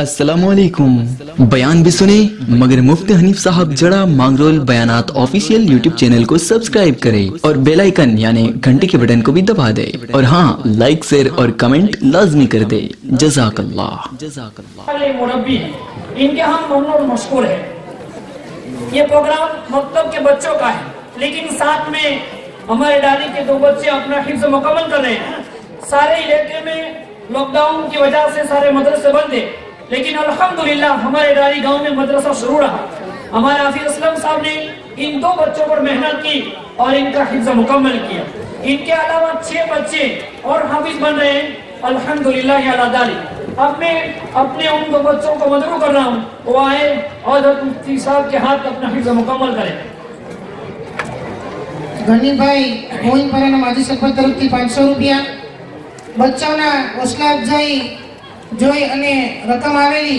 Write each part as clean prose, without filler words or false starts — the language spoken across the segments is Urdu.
السلام علیکم. بیان بھی سنے مگر مفتی حنیف صاحب جڑا مانگرول بیانات آفیشیل یوٹیوب چینل کو سبسکرائب کرے اور بیل آئیکن یعنی گھنٹی کے بٹن کو بھی دبا دے اور ہاں لائک شیئر اور کمنٹ لازمی کر دے. جزاک اللہ. مربی ان کے ہم ممنون مشکور ہیں. یہ پروگرام مکتب کے بچوں کا ہے لیکن ساتھ میں ہمارے ڈالی کے 2 بچے اپنا حفظ مکمل کر رہے ہیں. سارے علاقے میں لاک ڈاؤن کی وجہ سے سارے مدرسے بند ہیں لیکن الحمدللہ ہمارے ڈالی گاؤں میں مدرسہ شروع رہا. ہمارے حافظ اسلم صاحب نے ان 2 بچوں پر محنت کی اور ان کا حفظ مکمل کیا. ان کے علاوہ 6 بچے اور حافظ بن رہے ہیں الحمدللہ یا اللہ تعالی. اب میں اپنے ان 2 بچوں کو مدعو کر رہا ہوں وہ آئے اور حضرت مفتی صاحب کے ہاتھ اپنا حفظ مکمل کریں. غنی بھائی موین پرانا ماجی سرپنچ طرف થી 500 રૂપિયા. બચ્ચાઓના હોસલા અફજાઈ જોઈ અને રકમ આવેલી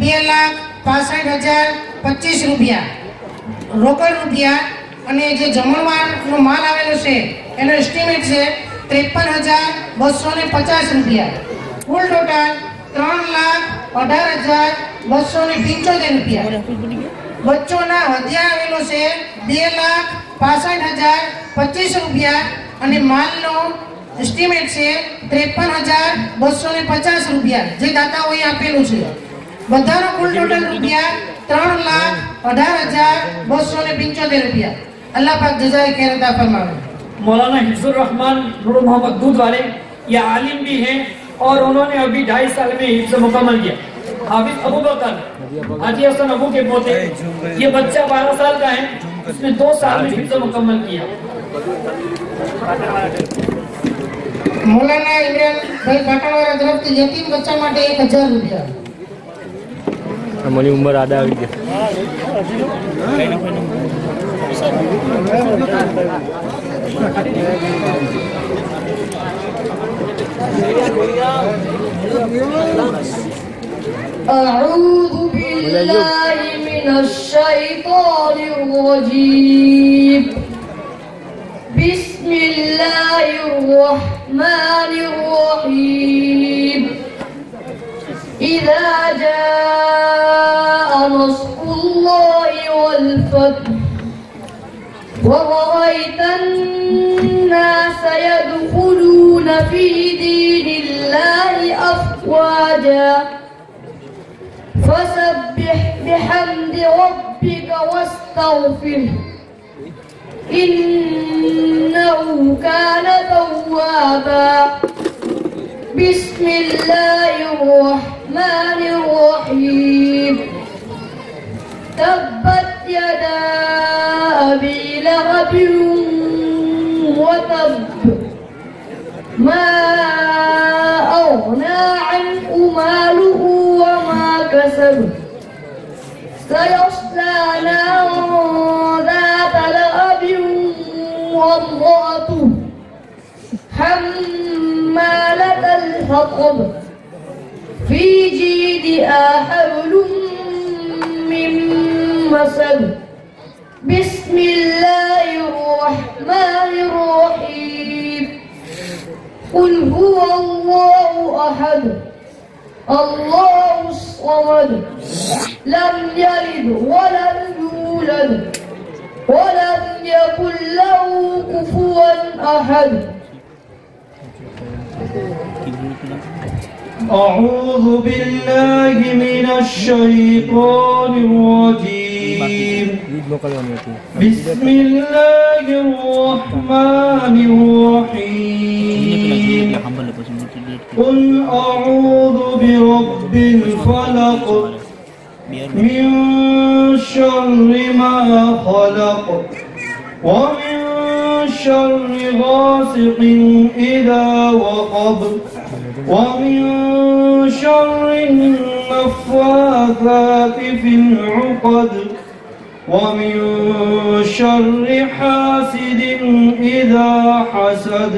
2,65,025 રૂપિયા રોકડ રૂપિયા અને જે જમણવારનો માલ આવેલો છે એનો એસ્ટિમેટ છે 53,250 રૂપિયા. કુલ ટોટલ 3,18,275 રૂપિયા. બચ્ચોના હદિયા આવેલો છે 2,65,025 રૂપિયા અને માલનો એસ્ટિમેટ છે 53,250 રૂપિયા જે દાતાઓએ આપેલું છે. બધાનો કુલ ટોટલ રૂપિયા 3,18,275 રૂપિયા. અલ્લાહ પાક જઝાએ ખૈર અતા ફરમાવે. مولانا حفظ الرحمن نور محمد دودھ والے یہ عالم بھی ہیں اور انہوں نے ابھی 2.5 سال میں حفظ مکمل کیا. حافظ ابو بکر حاجی حسن ابو کے پوتے یہ بچہ 12 سال کا ہے اس نے 2 سال میں حفظ مکمل کیا. مولانا ઇમરાન ભાઈ પાટણવાળા તરફથી યતીમ બચ્ચા માટે 1,000 રૂપિયા. અમારી ઉંમર આડા આવી ગઈ. أعوذ بالله من الشيطان الرجيم. بسم الله الرحمن الرحيم. إذا جاء نصر الله والفتح ورأيت الناس يدخلون في دين الله أفواجا فسبح بحمد ربك واستغفره إنه كان توابا. بسم الله الرحمن الرحيم. تبت يدا أبي لهب وتب ما أغنى عنه ماله وما كسب سيصلى نارا ذات لهب وامرأته حمالة الحطب في جيدها حبل من مسد. بسم الله الرحمن الرحيم. قل هو الله أحد الله الصمد لم يلد ولم يولد ولم يكن له كفوا أحد. أعوذ بالله من الشيطان الرجيم. بسم الله الرحمن الرحيم. قل أعوذ برب الفلق من شر ما خلق ومن شر غاسق إذا وقب ومن شر النفاثات في العقد ومن شر حاسد إذا حسد.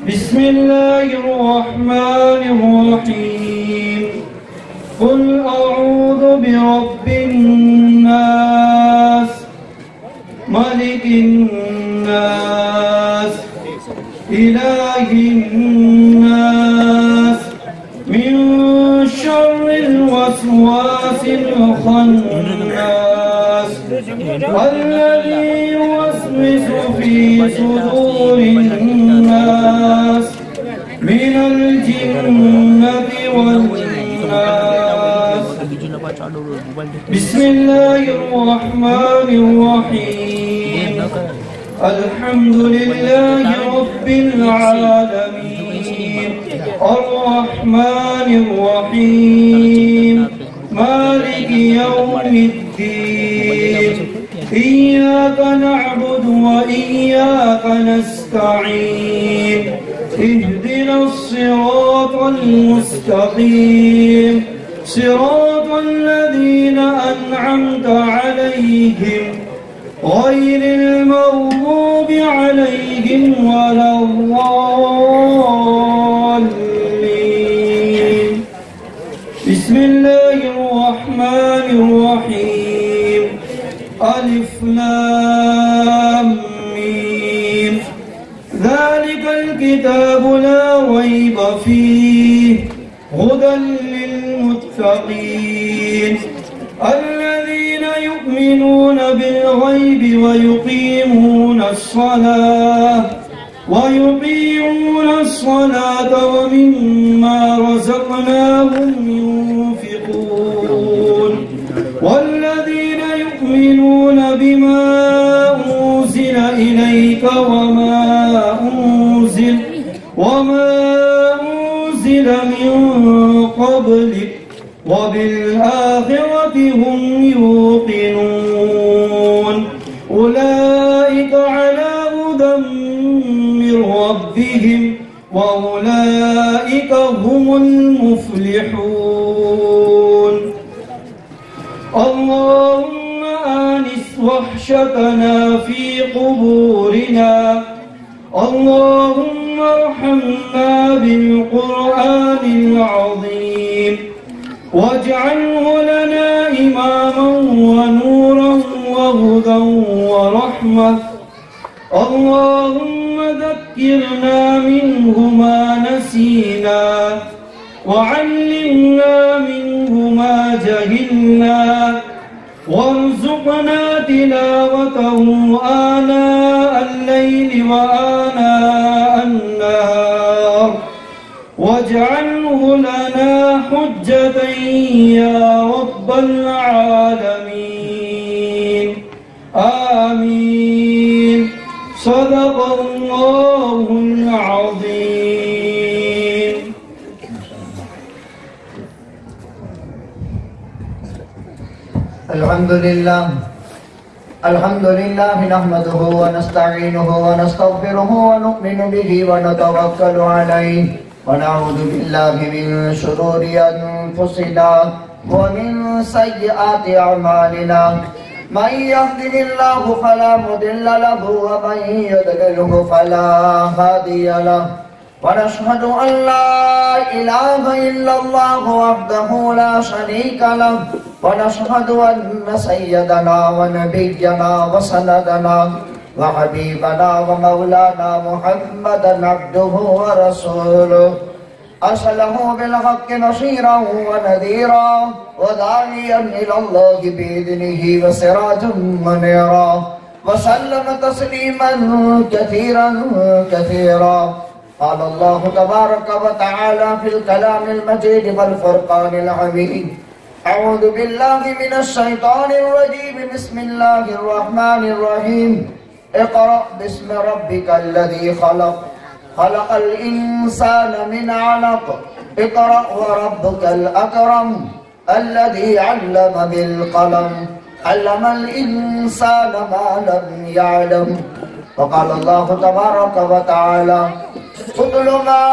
بسم الله الرحمن الرحيم. قل أعوذ برب الناس ملك الناس إله الناس من شر الوسواس الخناس الذي يوسوس في صدور الناس من الجنة والناس. بسم الله الرحمن الرحيم. الحمد لله رب العالمين الرحمن الرحيم مالك يوم الدين إياك نعبد وإياك نستعين اهدنا الصراط المستقيم صراط الذين أنعمت عليهم غير المغضوب عليهم ولا الضالين. بسم الله الرحمن الرحيم. ألف لام ميم. ذلك الكتاب لا ريب فيه هدى للمتقين الذين يؤمنون بالغيب ويقيمون الصلاة ومما رزقناهم ينفقون والذين يؤمنون بما أنزل إليك وما أنزل من قبلك وبالآخرة هم يوقنون أولئك على هدى من ربهم وأولئك هم المفلحون. اللهم آنس وحشتنا في قبورنا اللهم ارحمنا بالقرآن العظيم واجعله لنا إماما ونورا وهدى ورحمة. اللهم ذكرنا منه ما نسينا وعلمنا منه ما جهلنا وارزقنا تلاوته آناء الليل وآناء النهار واجعله لنا حجة يا رب العالمين. آمين. صدق الله العظيم. الحمد لله نحمده ونستعينه ونستغفره ونؤمن به ونتوكل عليه ونعوذ بالله من شرور أنفسنا ومن سيئات أعمالنا من يهده الله فلا مضل له ومن يضلله فلا هادي له ونشهد أن لا إله إلا الله وحده لا شريك له ونشهد أن سيدنا ونبينا وسندنا وحبيبنا ومولانا محمدا عبده ورسوله أرسله بالحق بشيرا ونذيرا وداعيا إلى الله بإذنه وسراجا منيرا وسلم تسليما كثيرا. قال الله تبارك وتعالى في الكلام المجيد والفرقان الحميد. أعوذ بالله من الشيطان الرجيم. بسم الله الرحمن الرحيم. اقرأ باسم ربك الذي خلق الإنسان من علق اقرأ وربك الأكرم الذي علم بالقلم علم الإنسان ما لم يعلم. وقال الله تبارك وتعالى اتل ما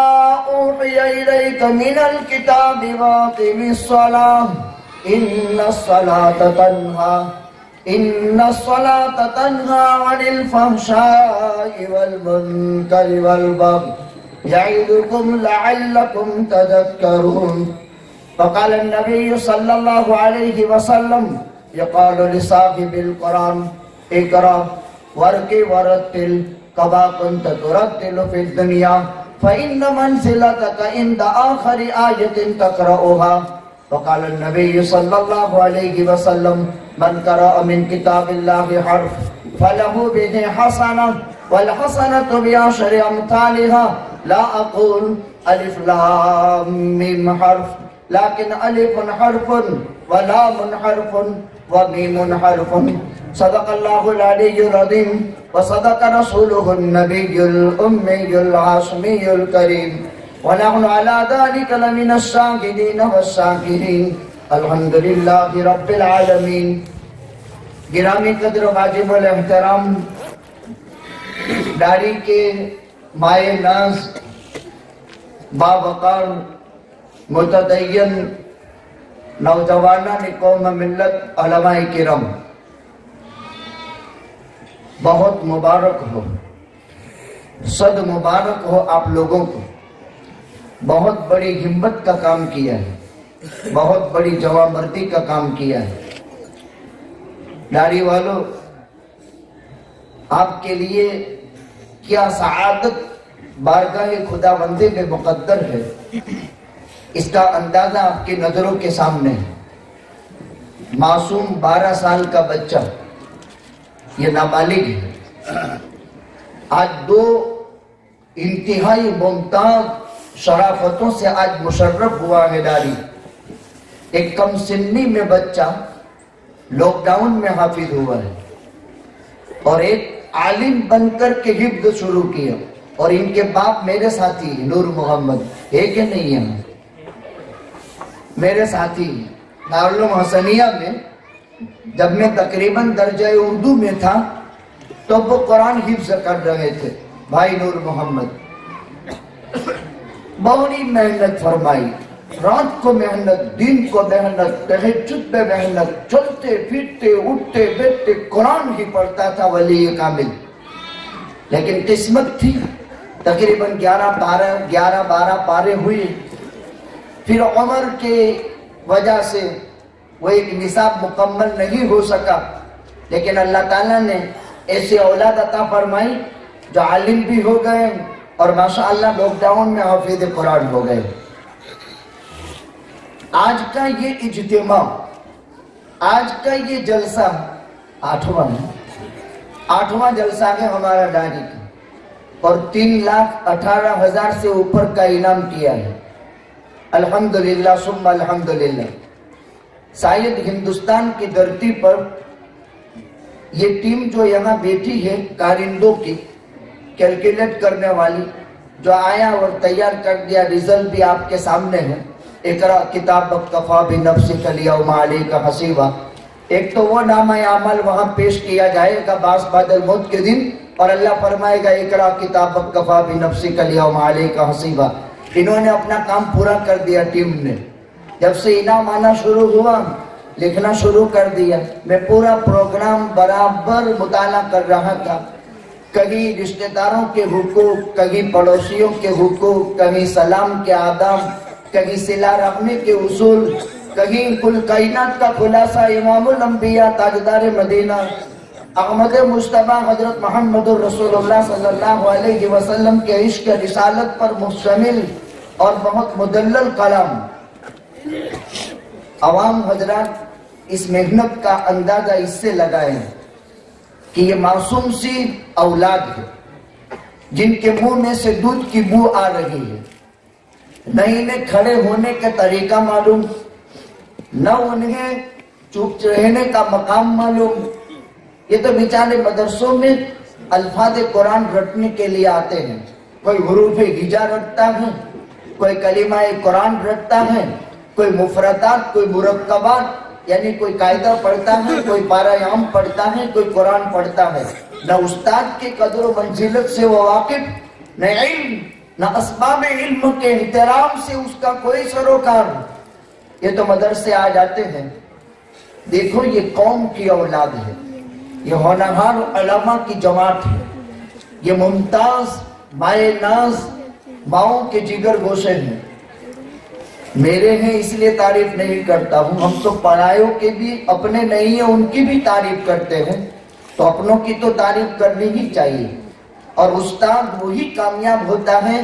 أوحي إليك من الكتاب وأقم الصلاة إن الصلاة تنهى عن الفحشاء والمنكر والبغي يعظكم لعلكم تذكرون. فقال النبي صلى الله عليه وسلم يقال لصاحب القرآن اقرأ وارق ورتل كما كنت ترتل في الدنيا فإن منزلتك عند آخر آية تقرأها. وقال النبي صلى الله عليه وسلم من قرأ من كتاب الله حرف فله به حسنة والحسنة بعشر أمثالها. لا أقول ألف لام ميم حرف لكن ألف حرف ولام حرف وميم حرف. صدق الله العلي العظيم وصدق رسوله النبي الأمي العاصمي الكريم ونحن على ذلك لمن الشاهدين والشاكرين. الحمد لله رب العالمين. گرامی قدر واجب الاحترام داری کے مائے ناز باوقار متدین نوجوانان قوم ملت علماء کرام، بہت مبارک ہو، صد مبارک ہو آپ لوگوں کو. بہت بڑی ہمت کا کام کیا ہے، بہت بڑی جوانمردی کا کام کیا ہے. داڑھی والوں، آپ کے لیے کیا سعادت بارگاہ خدا بندے میں مقدر ہے، اس کا اندازہ آپ کی نظروں کے سامنے ہے. معصوم 12 سال کا بچہ، یہ نابالغ ہے، آج 2 انتہائی ممتاز شرافتوں سے آج مشرف ہوا ہے داڑھی. ایک کم سنی میں بچہ لاک ڈاؤن میں حافظ ہوا ہے اور ایک عالم بن کر کے حفظ شروع کیا. اور ان کے باپ میرے ساتھی نور محمد ہے کہ نہیں ہے، میرے ساتھی دارالعلوم حسنیہ میں جب میں تقریباً درجہ اردو میں تھا تو وہ قرآن حفظ کر رہے تھے. بھائی نور محمد بڑی محنت فرمائی، رات کو محنت، دن کو محنت، تہجد میں محنت، چلتے پھرتے اٹھتے بیٹھتے قرآن ہی پڑھتا تھا ولی کامل. لیکن قسمت تھی تقریباً 11-12 پارے ہوئے. پھر عمر کے وجہ سے وہ ایک نصاب مکمل نہیں ہو سکا، لیکن اللہ تعالیٰ نے ایسے اولاد عطا فرمائی جو عالم بھی ہو گئے اور ماشاءاللہ لاک ڈاؤن میں حافظ قرآن ہو گئے. آج کا یہ اجتماع، آج کا یہ جلسہ 8واں جلسہ ہے ہمارا داڑھی کا، اور 3,18,000 سے اوپر کا انعام کیا ہے. الحمدللہ ثم الحمدللہ. شاید ہندوستان کی دھرتی پر یہ ٹیم جو یہاں بیٹھی ہے کارندوں کی، کیلکولیٹ کرنے والی، جو آیا اور تیار کر دیا، رزلٹ بھی آپ کے سامنے ہے. اقرا کتابک کفا بنفسک الیوم علیک حسیبا. ایک تو وہ نامہ عمل وہاں پیش کیا جائے گا بعد الموت کے دن، اور اللہ فرمائے گا اقرا کتابک کفا بنفسک الیوم علیک حسیبا. انہوں نے اپنا کام پورا کر دیا. ٹیم نے جب سے انعام آنا شروع ہوا لکھنا شروع کر دیا. میں پورا پروگرام برابر مطالعہ کر رہا تھا. کہیں رشتہ داروں کے حقوق، کہیں پڑوسیوں کے حقوق، کہیں سلام کے آداب، کہیں صلہ رحمی کے اصول، کہیں کل کائنات کا خلاصہ امام الانبیاء تاجدار مدینہ احمد مصطفیٰ حضرت محمد رسول اللہ صلی اللہ علیہ وسلم کے عشق رسالت پر مشتمل اور بہت مدلل کلام. عوام حضرات اس محنت کا اندازہ اس سے لگائیں کہ یہ معصوم سی اولاد ہے جن کے منہ میں سے دودھ کی بو آ رہی ہے. نہ انہیں کھڑے ہونے کا طریقہ معلوم، نہ انہیں چپ رہنے کا مقام معلوم. یہ تو بیچارے مدرسوں میں الفاظ قرآن رٹنے کے لیے آتے ہیں. کوئی حروف ہجا رٹتا ہے، کوئی کلمہ قرآن رٹتا ہے، کوئی مفردات، کوئی مرکبات یعنی کوئی قاعدہ پڑھتا ہے، کوئی پارایام پڑھتا ہے، کوئی قرآن پڑھتا ہے. نہ استاد کی قدر و منزلت سے وہ واقف، نہ علم، نہ اسباب علم کے احترام سے اس کا کوئی سروکار. یہ تو مدرسے آ جاتے ہیں. دیکھو یہ قوم کی اولاد ہے، یہ ہونہار علماء کی جماعت ہے، یہ ممتاز مائے ناز ماؤں کے جگر گوشے ہیں. میرے ہیں اس لیے تعریف نہیں کرتا ہوں. ہم تو پرایوں کے بھی اپنے نہیں ہیں، ان کی بھی تعریف کرتے ہیں، تو اپنوں کی تو تعریف کرنی ہی چاہیے. اور استاد وہی کامیاب ہوتا ہے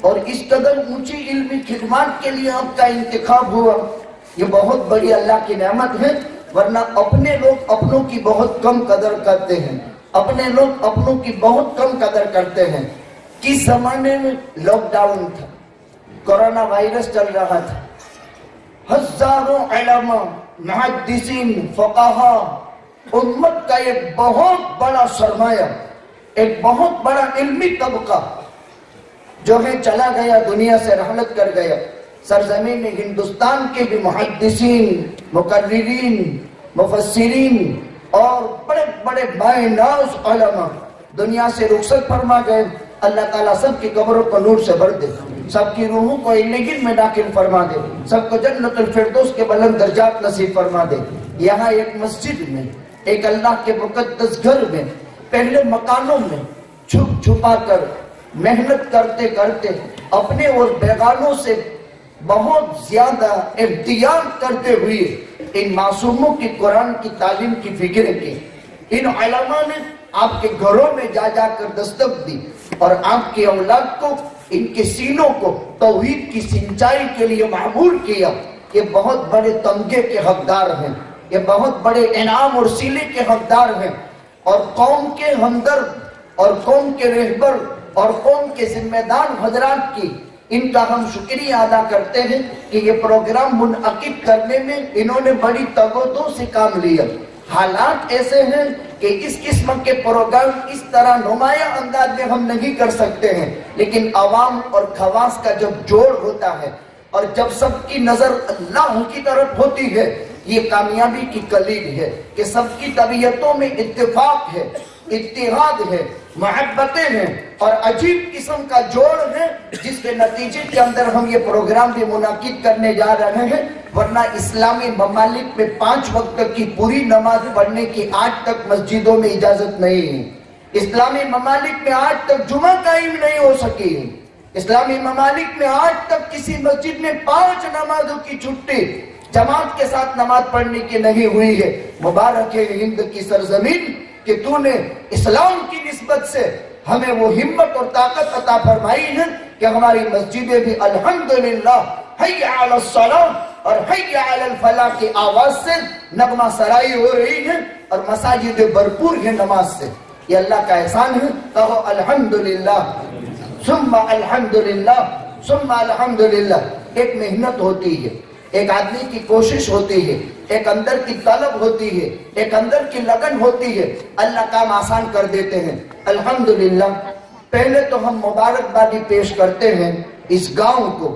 اور اس قدر اونچی علمی خدمات کے لیے آپ کا انتخاب ہوا، یہ بہت بڑی اللہ کی نعمت ہے۔ ورنہ اپنے لوگ اپنوں کی بہت کم قدر کرتے ہیں، اپنے لوگ اپنوں کی بہت کم قدر کرتے ہیں۔ کس زمانے میں لاک ڈاؤن تھا، کورونا وائرس چل رہا تھا، ہزاروں علماء، محدثین، فقہا، امت کا ایک بہت بڑا سرمایہ، ایک بہت بڑا علمی طبقہ جو ہے چلا گیا، دنیا سے رحلت کر گیا۔ سرزمین ہندوستان کے بھی محدثین، مقررین، مفسرین اور بڑے بڑے بااناس علماء دنیا سے رخصت فرما گئے۔ اللہ تعالیٰ سب کی قبروں کو نور سے بھر دے، سب کی روحوں کو علیین میں داخل فرما دے، سب کو جنت الفردوس کے بلند درجات نصیب فرما دے۔ یہاں ایک مسجد میں، ایک اللہ کے مقدس گھر میں، پہلے مکانوں میں چھپ چھپا کر محنت کرتے کرتے اپنے اور بیگانوں سے بہت زیادہ احتیاط کرتے ہوئے ان معصوموں کی قرآن کی تعلیم کی فکر کی۔ ان علماء نے آپ کے گھروں میں جا جا کر دستک دی اور آپ کی اولاد کو، ان کے سینوں کو توحید کی سنچائی کے لیے معمور کیا۔ یہ بہت بڑے تمغے کے حقدار ہیں، یہ بہت بڑے انعام اور صلے کے حقدار ہیں، اور قوم کے ہمدرد اور قوم کے رہبر اور قوم کے ذمہ دار حضرات کی ان کا ہم شکریہ ادا کرتے ہیں کہ یہ پروگرام منعقد کرنے میں انہوں نے بڑی تگودو سے کام لیا۔ حالات ایسے ہیں کہ اس قسم کے پروگرام اس طرح نمایاں انداز میں ہم نہیں کر سکتے ہیں، لیکن عوام اور خواص کا جب جوڑ ہوتا ہے اور جب سب کی نظر اللہ کی طرف ہوتی ہے، یہ کامیابی کی کلید ہے کہ سب کی طبیعتوں میں اتفاق ہے، اتحاد ہے، محبتیں ہیں اور عجیب قسم کا جوڑ ہے، جس کے نتیجے کے اندر ہم یہ پروگرام بھی منعقد کرنے جا رہے ہیں۔ ورنہ اسلامی ممالک میں 5 وقت کی پوری نماز پڑھنے کی آج تک مسجدوں میں اجازت نہیں ہے۔ اسلامی ممالک میں آج تک جمعہ قائم نہیں ہو سکی ہے۔ اسلامی ممالک میں آج تک کسی مسجد میں 5 نمازوں کی چھٹی جماعت کے ساتھ نماز پڑھنے کی نہیں ہوئی ہے۔ مبارک ہے ہند کی سرزمین کہ تو نے اسلام کی نسبت سے ہمیں وہ ہمت اور طاقت عطا فرمائی ہے کہ ہماری مسجدیں بھی الحمدللہ حی علی الصلاۃ اور حی علی الفلاح کی آواز سے نغمہ سرائی ہو رہی ہے، اور مساجدیں بھرپور ہیں نماز سے۔ یہ اللہ کا احسان ہے۔ کہو الحمدللہ ثم الحمدللہ ثم الحمدللہ۔ ایک محنت ہوتی ہے، ایک آدمی کی کوشش ہوتی ہے، ایک اندر کی طلب ہوتی ہے، ایک اندر کی لگن ہوتی ہے، اللہ کام آسان کر دیتے ہیں۔ الحمدللہ۔ پہلے تو ہم مبارکبادی پیش کرتے ہیں اس گاؤں کو،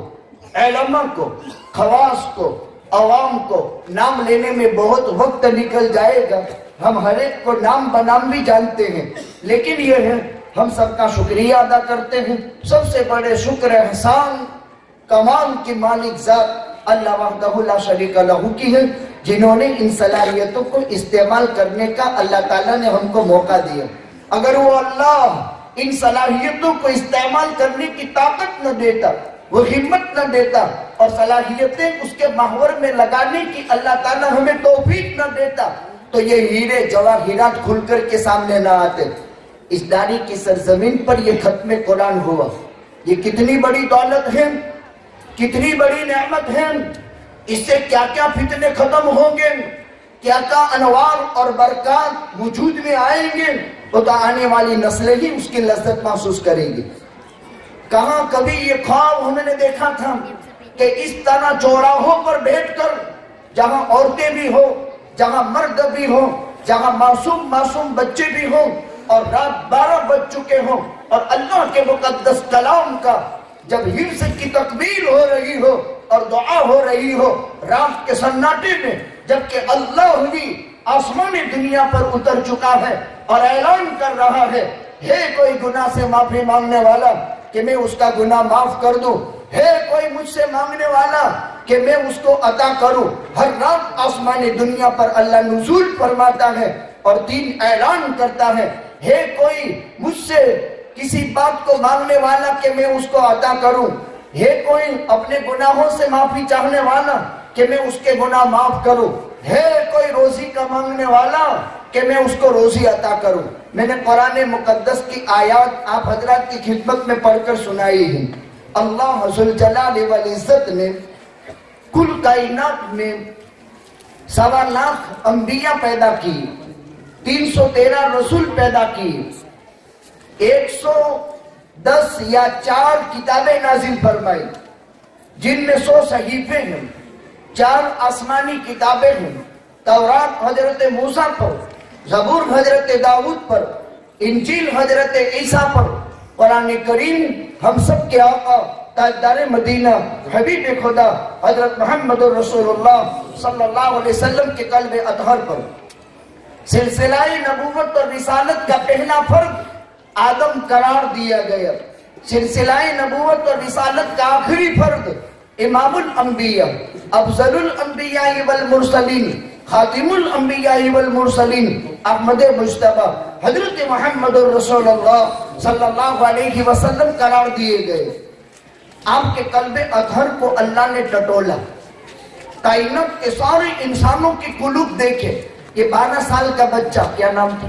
علماء کو، خواص کو، عوام کو۔ نام لینے میں بہت وقت نکل جائے گا، ہم ہر ایک کو نام بنام بھی جانتے ہیں، لیکن یہ ہے ہم سب کا شکریہ ادا کرتے ہیں۔ سب سے بڑے شکر احسان کمال کی مالک ذات اللہ وحدہ لا شریک لہ کی ہے، جنہوں نے ان صلاحیتوں کو استعمال کرنے کا اللہ تعالیٰ نے ہم کو موقع دیا۔ اگر وہ اللہ ان صلاحیتوں کو استعمال کرنے کی طاقت نہ دیتا، وہ ہمت نہ دیتا اور صلاحیتیں اس کے محور میں لگانے کی اللہ تعالیٰ ہمیں توفیق نہ دیتا، تو یہ ہیرے جواہرات کھل کر کے سامنے نہ آتے۔ اس داری کی سرزمین پر یہ ختم قرآن ہوا، یہ کتنی بڑی دولت ہے، کتنی بڑی نعمت ہے۔ اس سے کیا کیا فتنے ختم ہوں گے، کیا کیا انوار اور برکات وجود میں آئیں گے، وہ تو آنے والی نسلیں ہی اس کی لذت محسوس کریں گی۔ کہاں کبھی یہ خواب ہم نے دیکھا تھا کہ اس طرح چوراہوں پر بیٹھ کر، جہاں عورتیں بھی ہوں، جہاں مرد بھی ہوں، جہاں معصوم بچے بھی ہوں، اور رات 12 بج چکے ہوں، اور اللہ کے مقدس کلام کا جب حفظ کی تکمیل ہو رہی ہو اور دعا ہو رہی ہو رات کے سناٹے میں، جبکہ اللہ بھی آسمانی دنیا پر اتر چکا ہے اور اعلان کر رہا ہے کوئی گناہ سے معافی مانگنے والا کہ میں اس کا گناہ معاف کر دوں، ہے کوئی مجھ سے مانگنے والا کہ میں اس کو عطا کروں۔ ہر رات آسمانی دنیا پر اللہ نزول فرماتا ہے اور دین اعلان کرتا ہے کوئی مجھ سے کسی بات کو مانگنے والا کہ میں اس کو عطا کروں، ہے کوئی اپنے گناہوں سے معافی چاہنے والا کہ میں اس کے گناہ معاف کروں، ہے کوئی روزی کا مانگنے والا کہ میں اس کو روزی عطا کروں۔ میں نے قرآن مقدس کی آیات آپ حضرات کی خدمت میں پڑھ کر سنائی ہیں۔ اللہ ذل جلال والعزت نے کل کائنات میں 1.25 لاکھ انبیاء پیدا کی، 313 رسول پیدا کی، 110 یا 4 کتابیں نازل فرمائی، جن میں 100 صحیفے ہیں، 4 آسمانی کتابیں ہیں، تورات حضرت موسیٰ پر، زبور حضرت داؤد پر، انجیل حضرت عیسیٰ پر، قرآن کریم ہم سب کے آقا تاجدار مدینہ حبیب خدا حضرت محمد رسول اللہ صلی اللہ علیہ وسلم کے قلب اطہر پر۔ سلسلہ نبوت اور رسالت کا پہلا فرد آدم قرار دیا گیا، سلسلہ نبوت اور رسالت کا آخری فرد امام الانبیاء، افضل الانبیاء والمرسلین، خاتم الانبیاء والمرسلین احمد مجتبی حضرت محمد رسول اللہ صلی اللہ علیہ وسلم قرار دیے گئے۔ آپ کے قلب اطہر کو اللہ نے ٹٹولا، کائنات کے سارے انسانوں کی قلوب دیکھے۔ یہ 12 سال کا بچہ، کیا نام تھا؟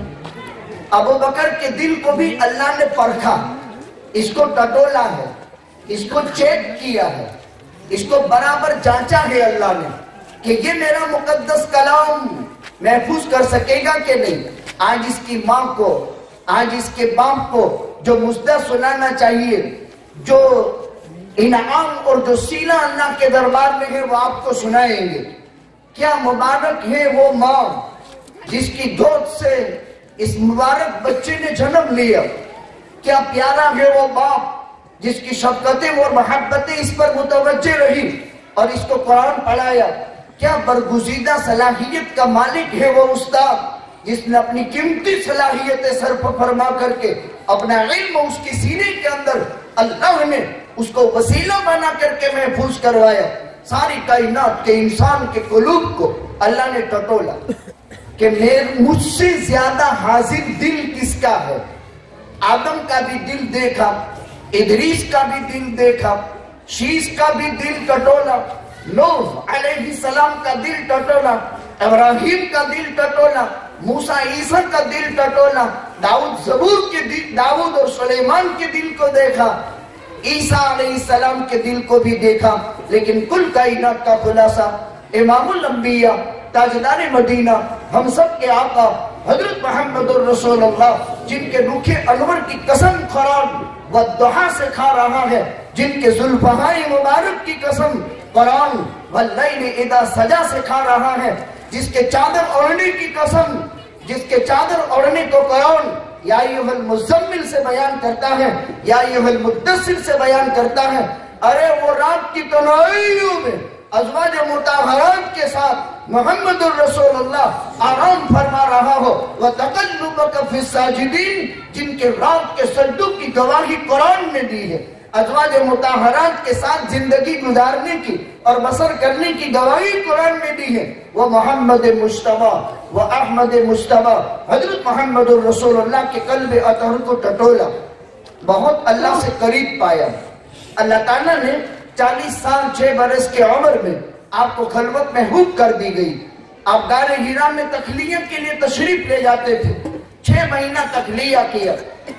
ابو بکر کے دل کو بھی اللہ نے پرکھا، اس کو ٹٹولا ہے، اس کو چیک کیا ہے، اس کو برابر جانچا ہے اللہ نے کہ یہ میرا مقدس کلام محفوظ کر سکے گا کہ نہیں۔ آج اس کی ماں کو، آج اس کے باپ کو جو مجدہ سنانا چاہیے، جو انعام اور جو سیلہ اللہ کے دربار میں ہے وہ آپ کو سنائیں گے۔ کیا مبارک ہے وہ ماں جس کی گود سے اس مبارک بچے نے جنم لیا، کیا پیارا ہے وہ باپ جس کی شفقتیں اور محبتیں اس پر متوجہ رہی اور اس کو قرآن پڑھایا، کیا برگزیدہ صلاحیت کا مالک ہے وہ استاد جس نے اپنی قیمتی صلاحیتیں صرف فرما کر کے اپنا علم اس کی سینے کے اندر اللہ نے اس کو وسیلہ بنا کر کے محفوظ کروایا۔ ساری کائنات کے انسان کے قلوب کو اللہ نے ٹٹولا کہ مجھ سے زیادہ حاضر دل کس کا ہے۔ آدم کا بھی دل دیکھا، ادریس کا بھی دل دیکھا، شیش کا بھی دل ٹٹولا، نوح علیہ السلام کا دل ٹٹولا، ابراہیم کا دل ٹٹولا، موسیٰ عیسیٰ کا دل ٹٹولا، داؤد زبور کے دل، داؤد اور سلیمان کے دل کو دیکھا، عیسیٰ علیہ السلام کے دل کو بھی دیکھا۔ لیکن کل کائنات کا خلاصہ امام الانبیاء تاجدار مدینہ ہم سب کے آقا حضرت محمد الرسول اللہ، جن کے روح انور کی قسم قرآن والضحیٰ سے کھا رہا ہے، جن کے زلفہائے مبارک کی قسم قرآن واللیل اذا سجا سے کھا رہا ہے، جس کے چادر اوڑھنے کی قسم، جس کے چادر اوڑھنے کو قرآن یا ایھا المزمل سے بیان کرتا ہے، یا ایھا المدثر سے بیان کرتا ہے۔ ارے وہ رات کی تنہائیوں میں ازواج مطہرات کے ساتھ محمد الرسول اللہ آرام فرما رہا ہو، وَتَقَلُّبَكَ فِي السَّاجِدِينَ، جن کے رات کے سجدوں کی گواہی قرآن نے دی ہے، ازواج مطہرات کے ساتھ زندگی گزارنے کی اور بسر کرنے کی گواہی قرآن نے دی ہے۔ وہ محمد مجتبی، وہ احمد مجتبی حضرت محمد الرسول اللہ کے قلب اطہر کو ٹٹولا، بہت اللہ سے قریب پایا۔ اللہ تعالیٰ نے 40 سال 6 برس کے عمر میں آپ کو خلوت محبوب کر دی گئی۔ آپ غار حرا میں تخلیہ کے لیے تشریف لے جاتے تھے، 6 مہینہ تخلیہ کیا،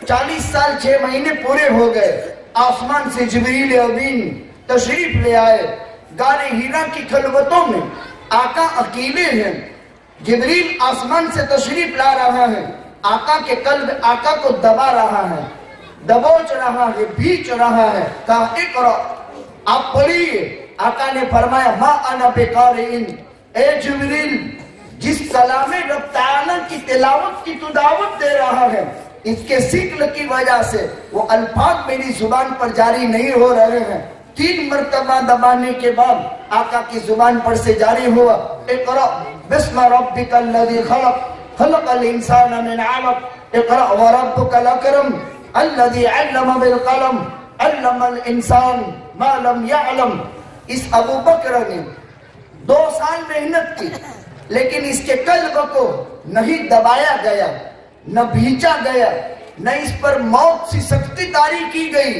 40 سال 6 مہینے پورے ہو گئے۔ آسمان سے جبریل امین تشریف لے آئے، غار حرا کی خلوتوں میں آقا اکیلے ہیں، جبریل آسمان سے تشریف لا رہا ہے، آقا کے قلب آقا کو دبا رہا ہے، دبوچ رہا ہے، بھیچ رہا ہے، کہا اقرأ، آپ پڑھیے۔ آقا نے فرمایا ما انا بقارئ، اے جبریل جس کلام رب تعالیٰ کی تلاوت کی تو دعوت دے رہا ہے، اس کے سکل کی وجہ سے وہ الفاظ میری زبان پر جاری نہیں ہو رہے ہیں۔ 3 مرتبہ دبانے کے بعد آقا کی زبان پر سے جاری ہوا اقرأ بسم ربک الذی خلق، خلق الانسان من علق، اقرأ وربک الاکرم الذی علم بالقلم، علم الانسان ما لم يعلم۔ اس ابو بکر نے 2 سال محنت کی، لیکن اس کے قلب کو نہیں دبایا گیا، نہ بھیچا گیا، نہ اس پر موت سی سختی طاری کی گئی،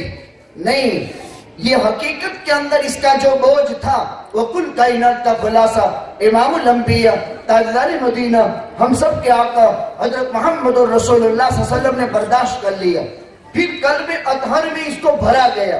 نہیں، یہ حقیقت کے اندر اس کا جو بوجھ تھا وہ کل کائنات کا خلاصہ امام الانبیاء تاجدار مدینہ ہم سب کے آقا حضرت محمد الرسول اللہ صلی اللہ علیہ وسلم نے برداشت کر لیا۔ پھر قلب اطہر میں اس کو بھرا گیا،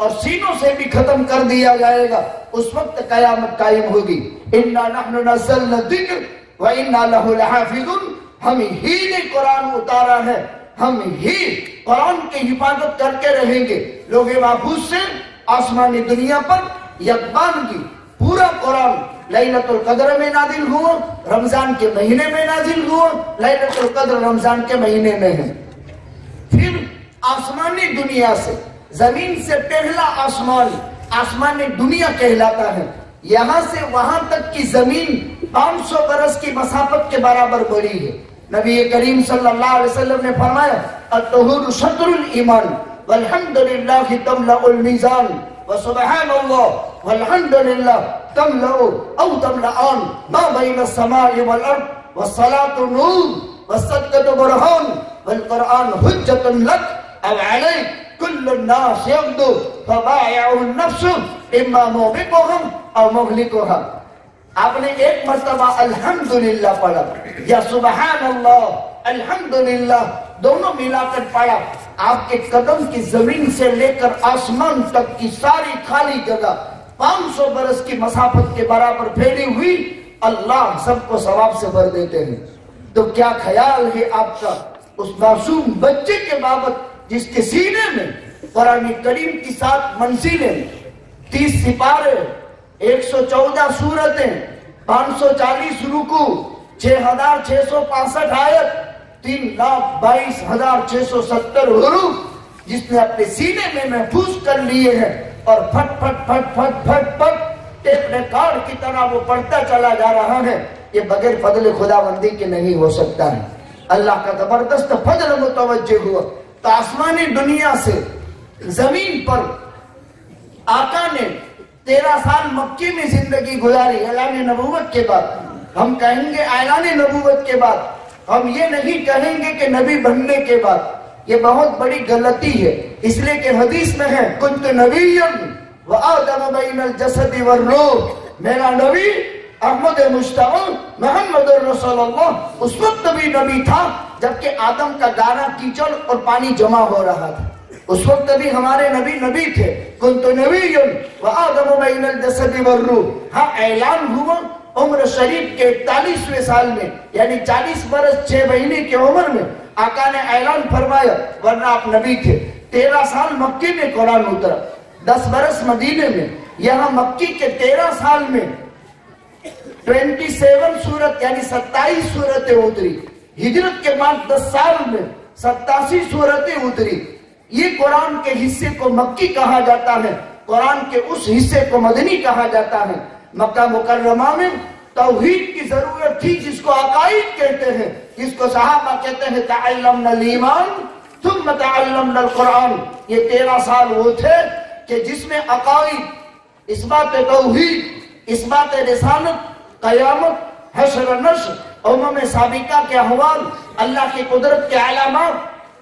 اور سینوں سے بھی ختم کر دیا جائے گا، اس وقت قیامت قائم ہوگی۔ اِنَّا نَحْنُ نَزَّلْنَا الذِّكْرَ وَإِنَّا لَهُ لَحَافِظُونَ، ہم ہی نے قرآن اتارا ہے، ہم ہی قرآن کی حفاظت کر کے رہیں گے۔ لوگ محفوظ سے آسمانی دنیا پر یکبارگی پورا قرآن لیلۃ القدر میں نازل ہوا، رمضان کے مہینے میں نازل ہوا، لیلۃ القدر رمضان کے مہینے میں ہے۔ پھر آسمانی دنیا سے، زمین سے پہلا آسمان آسمانی دنیا کہلاتا ہے، یہاں سے وہاں تک کی زمین 500 برس کی مسافت کے برابر بڑی ہے۔ نبی کریم صلی اللہ علیہ وسلم نے فرمایا الطہور شطر الایمان والحمدللہ تملأ المیزان وسبحان اللہ والحمدللہ تملأ او تملأان ما بین السماء والارض والصلاة نور والصدقة برہان والقرآن حجت لک او علیک کل الناس یغدو فبائع النفس اما موبقهم او مغلقها۔ آپ نے ایک مرتبہ الحمدللہ پڑھا یا سبحان اللہ الحمدللہ دونوں ملا کر پڑھا، آپ کے قدم کی زمین سے لے کر آسمان تک کی ساری خالی جگہ 500 برس کی مسافت کے برابر پھیلی ہوئی، اللہ سب کو ثواب سے بھر دیتے ہیں۔ تو کیا خیال ہے آپ کا اس معصوم بچے کے بابت جس کے سینے میں قرآن کریم کی 7 منزلیں، 30 سپارے، 114 سورتیں، 540 رکوع، 6665 آیت، 3,22,670 حروف جس نے اپنے سینے میں محفوظ کر لیے ہیں، اور پھٹ پھٹ پھٹ پھٹ پھٹ پھٹ ٹیپ ریکارڈ کی طرح وہ پڑھتا چلا جا رہا ہے۔ یہ بغیر فضل خداوندی کے نہیں ہو سکتا ہے۔ اللہ کا زبردست فضل متوجہ ہوا تو آسمانی دنیا سے زمین پر آقا نے 13 سال مکی میں زندگی گزاری اعلان نبوت کے بعد۔ ہم کہیں گے اعلان نبوت کے بعد، ہم یہ نہیں کہیں گے کہ نبی بننے کے بعد۔ یہ بہت بڑی غلطی ہے، اس لیے کہ حدیث میں ہے کنت نبیا وآدم بین الجسد والروح، میرا نبی احمد مشتاق محمد رسول اللہ اس وقت بھی نبی تھا جبکہ آدم کا گارا کیچڑ اور پانی جمع ہو رہا تھا، اس وقت بھی ہمارے نبی تھے۔ کنت نبی وآدم بین الجسد والروح۔ ہاں اعلان ہوا عمر شریف کے 41ویں سال میں، یعنی 40 برس 6 مہینے کی عمر میں آقا نے اعلان فرمایا، ورنہ آپ نبی تھے۔ 13 سال مکی میں قرآن اترا، 10 برس مدینے میں، یہاں مکی کے 13 سال میں 27 سورت یعنی 27 سورتیں اتری، ہجرت کے بعد 10 سال میں 87 سورتیں اتری۔ یہ قرآن کے حصے کو مکی کہا جاتا ہے، قرآن کے اس حصے کو مدنی کہا جاتا ہے۔ مکہ مکرمہ میں توحید کی ضرورت تھی جس کو عقائد کہتے ہیں، جس کو صحابہ کہتے ہیں تعلمنا الایمان ثم تعلمنا القرآن۔ یہ 13 سال وہ تھے کہ جس میں عقائد، اس بات توحید، اس بات رسالت، قیامت، حشر نشر، امم سابقہ کے احوال، اللہ کی قدرت کے علامات،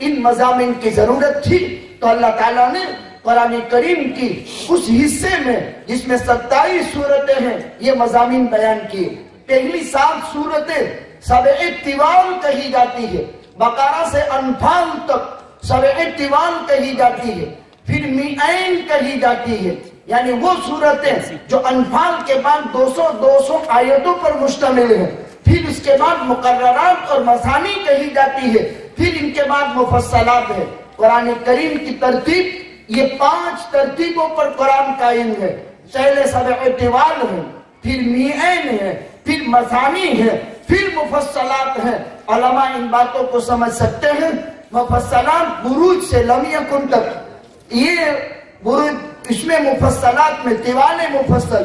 ان مضامین کی ضرورت تھی۔ تو اللہ تعالیٰ نے قرآن کریم کی اس حصے میں جس میں 27 سورتیں ہیں یہ مضامین بیان کیے۔ پہلی 7 سورتیں سبع طوال کہی جاتی ہے، بقرہ سے انفال تک سبع طوال کہی جاتی ہے، پھر میعین کہی جاتی ہے، یعنی وہ سورتیں جو انفال کے بعد 200 آیتوں پر مشتمل ہیں، پھر اس کے بعد مقررات اور مثانی کہی جاتی ہے، پھر ان کے بعد مفصلات ہے۔ قرآن کریم کی ترتیب یہ 5 ترتیبوں پر قرآن قائم ہے۔ پہلے سبع طوال ہے، پھر میعین ہے، پھر مثانی ہے، پھر مفصلات ہیں۔ علماء ان باتوں کو سمجھ سکتے ہیں۔ مفصلات بروج سے لم یکن تک، یہ بروج، اس میں مفصلات میں طوال مفصل،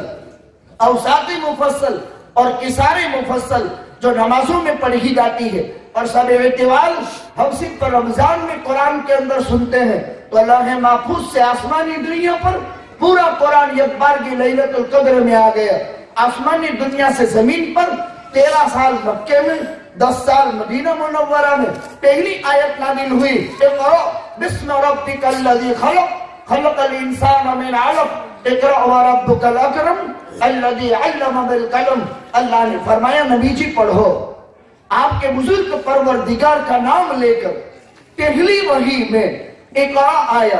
اوساط مفصل اور قصار مفصل جو نمازوں میں پڑھی جاتی ہے، اور سبع طوال ہم صرف رمضان میں قرآن کے اندر سنتے ہیں۔ تو اللہ محفوظ سے آسمانی دنیا پر پورا قرآن یک بار کی لیلۃ القدر میں آ گیا۔ آسمانی دنیا سے زمین پر 13 سال مکے میں، 10 سال مدینہ منورہ میں پہلی آیت نازل ہوئی، اقرأ بسم ربک الذی خلق خلق الانسان من علق اقرأ وربک الاکرم الذی علم بالقلم۔ اللہ نے فرمایا نبی جی پڑھو، آپ کے بزرگ پروردگار کا نام لے کر۔ پہلی وحی میں اقرأ آیا،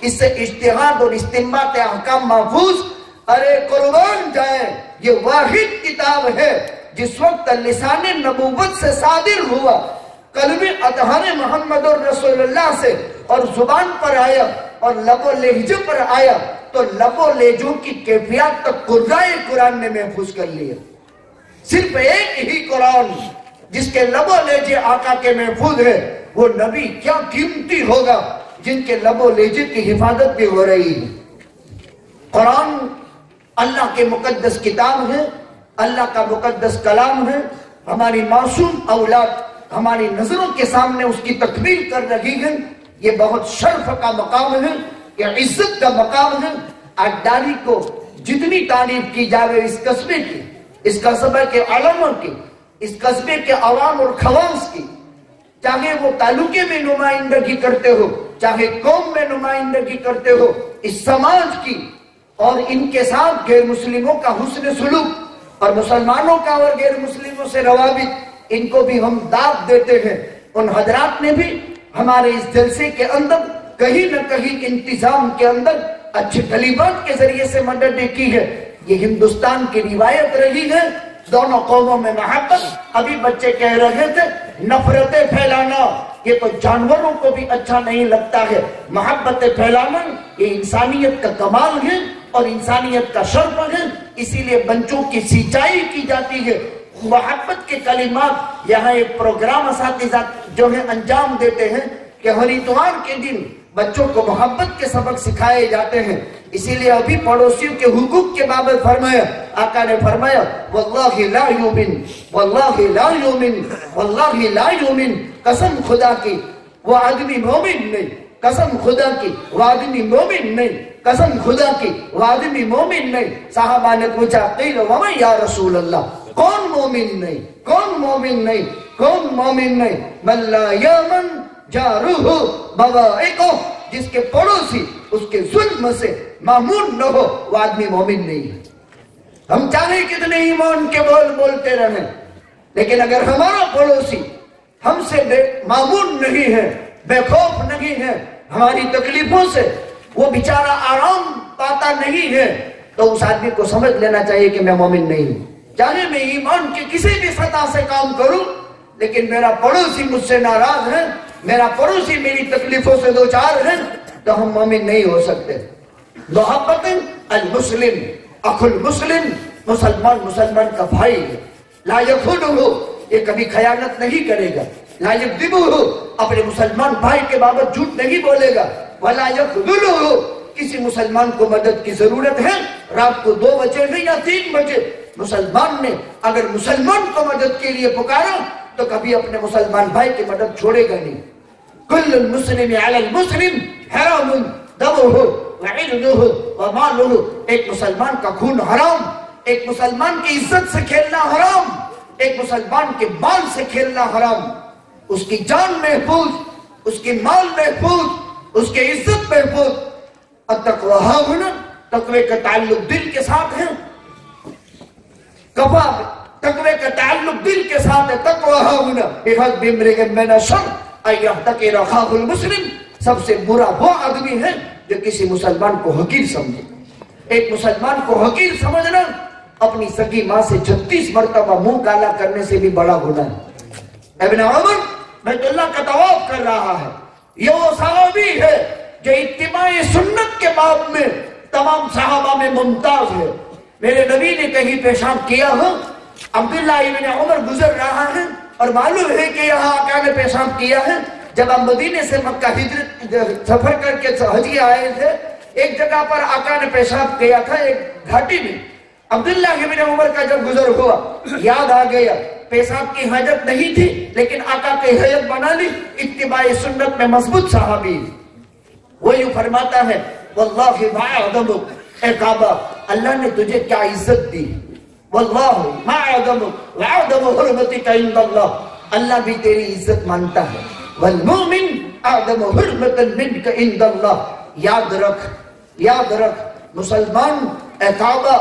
اس سے اجتہاد اور استنباط احکام محفوظ. ارے قربان جائے، یہ واحد کتاب ہے جس وقت لسان نبوت سے صادر ہوا، قلب اطہار محمد رسول اللہ سے اور زبان پر آیا اور لب و لہجے پر آیا، تو لب و لہجوں کی کیفیات تک قرائے قرآن نے محفوظ کر لیا. صرف ایک ہی قرآن جس کے لب و لہجے آقا کے محفوظ ہے، وہ نبی کیا قیمتی ہوگا جن کے لب و لہجے کی حفاظت بھی ہو رہی ہے. قرآن اللہ کے مقدس کتاب ہے، اللہ کا مقدس کلام ہے. ہماری معصوم اولاد ہماری نظروں کے سامنے اس کی تکمیل کر رہی ہے. یہ بہت شرف کا مقام ہے، یہ عزت کا مقام ہے. اڈاری کو جتنی تعریف کی جاوے اس قصبے کی، اس قصبے کے علماء کی، اس قصبے کے عوام اور خواص کی، چاہے وہ تعلقے میں نمائندگی کرتے ہو، چاہے قوم میں نمائندگی کرتے ہو، اس سماج کی اور ان کے ساتھ غیر مسلموں کا حسن سلوک اور مسلمانوں کا اور غیر مسلموں سے روابط، ان کو بھی ہم داد دیتے ہیں. ان حضرات نے بھی ہمارے اس جلسے کے اندر کہیں نہ کہیں انتظام کے اندر اچھے کلمات کے ذریعے سے مدد کی ہے. یہ ہندوستان کی روایت رہی ہے، دونوں قوموں میں محبت. ابھی بچے کہہ رہے تھے نفرتیں پھیلانا یہ تو جانوروں کو بھی اچھا نہیں لگتا ہے. محبتیں پھیلانا یہ انسانیت کا کمال ہے اور انسانیت کا شرف ہے. اسی لیے بچوں کی سینچائی کی جاتی ہے. محبت کے کلمات یہاں ایک پروگرام اساتذہ جو ہے انجام دیتے ہیں کہ ہر اتوار کے دن بچوں کو محبت کے سبق سکھائے جاتے ہیں. اسی لیے ابھی پڑوسیوں کے حقوق کے بابت فرمایا، آقا نے فرمایا واللہ لا یؤمن، واللہ لا یؤمن، واللہ لا یؤمن، قسم خدا کی وہ آدمی مومن نہیں، قسم خدا کی وہ آدمی مومن نہیں، قسم خدا کی وہ آدمی مومن نہیں. صحابہ نے پوچھا قیل ومن یا رسول اللہ، کون مومن نہیں، کون مومن نہیں، کون مومن نہیں؟ من لا یامن جارہ بوائقہ، جس کے پڑوسی اس کے ظلم سے معمون نہ ہو وہ آدمی مومن نہیں ہے. ہم چاہے کتنے ایمان کے بول بولتے رہیں، لیکن اگر ہمارا پڑوسی ہم سے معمون نہیں ہے، بے خوف نہیں ہے، ہماری تکلیفوں سے وہ بیچارہ آرام پاتا نہیں ہے، تو اس آدمی کو سمجھ لینا چاہیے کہ میں مومن نہیں ہوں. چاہے میں ایمان کی کسی بھی سطح سے کام کروں، لیکن میرا پڑوسی مجھ سے ناراض ہے، میرا پڑوسی میری تکلیفوں سے دوچار ہے، تو ہم مومن نہیں ہو سکتے. محبت المسلم اخو المسلم، مسلمان مسلمان کا بھائی ہے. لا یخونہ، یہ کبھی خیانت نہیں کرے گا. لا یکذبہ، اپنے مسلمان بھائی کے بابت جھوٹ نہیں بولے گا. ولا یخذلہ، کسی مسلمان کو مدد کی ضرورت ہے، رات کو 2 بجے نہیں یا 3 بجے مسلمان نے اگر مسلمان کو مدد کے لیے پکارا تو کبھی اپنے مسلمان بھائی کی مدد چھوڑے گا نہیں. کل المسلم علی المسلم حرام دمہ وعرضہ ومالہ، ایک مسلمان کا خون حرام، ایک مسلمان کی عزت سے کھیلنا حرام، ایک مسلمان کے مال سے کھیلنا حرام. اس کی جان محفوظ، اس کی مال محفوظ، اس کی عزت محفوظ. التقوی ہاہنا، تقوی کا تعلق دل کے ساتھ ہے. تقوی کا تعلق دل کے ساتھ ہے. تقوی ہاہنا بحسب امرئ من الشر ان یحتقر اخاہ المسلم، سب سے برا وہ آدمی ہے جو کسی مسلمان کو حقیر سمجھے. ایک مسلمان کو حقیر سمجھنا اپنی سگی ماں سے 36 مرتبہ منہ کالا کرنے سے بھی بڑا گناہ ہے. ابن عمر بیت اللہ کا طواف کر رہا ہے، یہ وہ صحابی ہے جو اتباع سنت کے باب میں تمام صحابہ میں ممتاز ہے. میرے نبی نے کہیں پیشاب کیا ہو، عبداللہ ابن عمر گزر رہا ہے اور معلوم ہے کہ یہاں آقا نے پیشاب کیا ہے. جب ہم مدینے سے مکہ ہجرت سفر کر کے حجی آئے تھے، ایک جگہ پر آقا نے پیشاب کیا تھا، ایک گھاٹی میں. عبداللہ ابن عمر کا جب گزر ہوا یاد آ گیا، پیشاب کی حاجت نہیں تھی لیکن آقا کی حیت بنا لی. اتباع سنت میں مضبوط صحابی. وہ یوں فرماتا ہے واللہ ما اعظمک، اے کعبہ اللہ نے تجھے کیا عزت دی. واللہ ما اعظمک وعظم حرمتک عند اللہ، اللہ بھی تیری عزت مانتا ہے. والمؤمن اعظم حرمتا منک عند اللہ. یاد رکھ، یاد رکھ مسلمان، اے کعبہ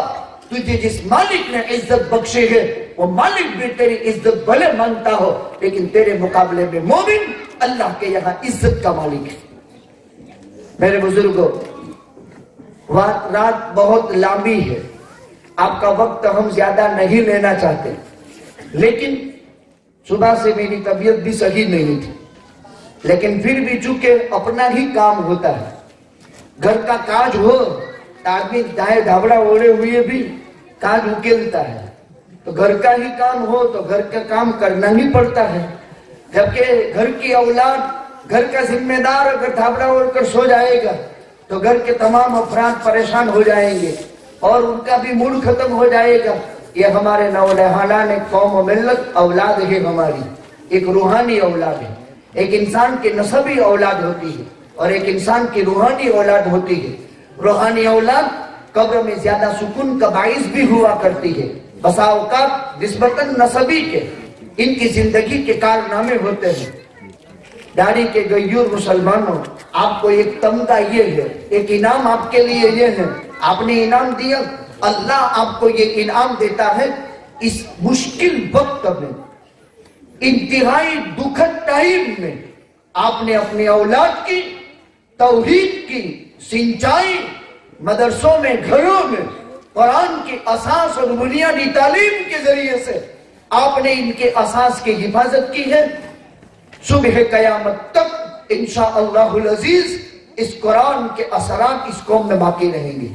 تجھے جس مالک نے عزت بخشی ہے وہ مالک بھی تیری عزت بھلے مانتا ہو، لیکن تیرے مقابلے میں مومن اللہ کے یہاں عزت کا مالک ہے. میرے بزرگوں، رات بہت لمبی ہے، آپ کا وقت ہم زیادہ نہیں لینا چاہتے، لیکن صبح سے میری طبیعت بھی صحیح نہیں تھی، لیکن پھر بھی چونکہ اپنا ہی کام ہوتا ہے، گھر کا کاج ہو تو آدمی دائیں دھابڑا اوڑے ہوئے بھی کاج اکیلتا ہے، تو گھر کا ہی کام ہو تو گھر کا کام کرنا ہی پڑتا ہے، جبکہ گھر کی اولاد، گھر کا ذمہ دار اگر دھابڑا اوڑھ کر سو جائے گا تو گھر کے تمام افراد پریشان ہو جائیں گے اور ان کا بھی موڈ ختم ہو جائے گا۔ یہ ہمارے نونہالان ایک قوم و ملت اولاد ہے، ہماری ایک روحانی اولاد ہے، ایک انسان کی نسبی اولاد ہوتی ہے اور ایک انسان کی روحانی اولاد ہوتی ہے۔ روحانی اولاد قبر میں زیادہ سکون کا باعث بھی ہوا کرتی ہے، بسا اوقات نسبتاً نسبی کے ان کی زندگی کے کارنامے ہوتے ہیں۔ داڑھی کے غیور مسلمانوں، آپ کو ایک تمغہ یہ ہے، ایک انعام آپ کے لیے یہ ہے، آپ نے انعام دیا، اللہ آپ کو یہ انعام دیتا ہے اس مشکل وقت میں، انتہائی دکھد ٹائم میں آپ نے اپنی اولاد کی توحید کی سنچائی، مدرسوں میں، گھروں میں قرآن کی اساس اور بنیادی تعلیم کے ذریعے سے آپ نے ان کے اساس کی حفاظت کی ہے۔ صبح قیامت تک انشاءاللہ العزیز اس قرآن کے اثرات اس قوم میں باقی رہیں گے۔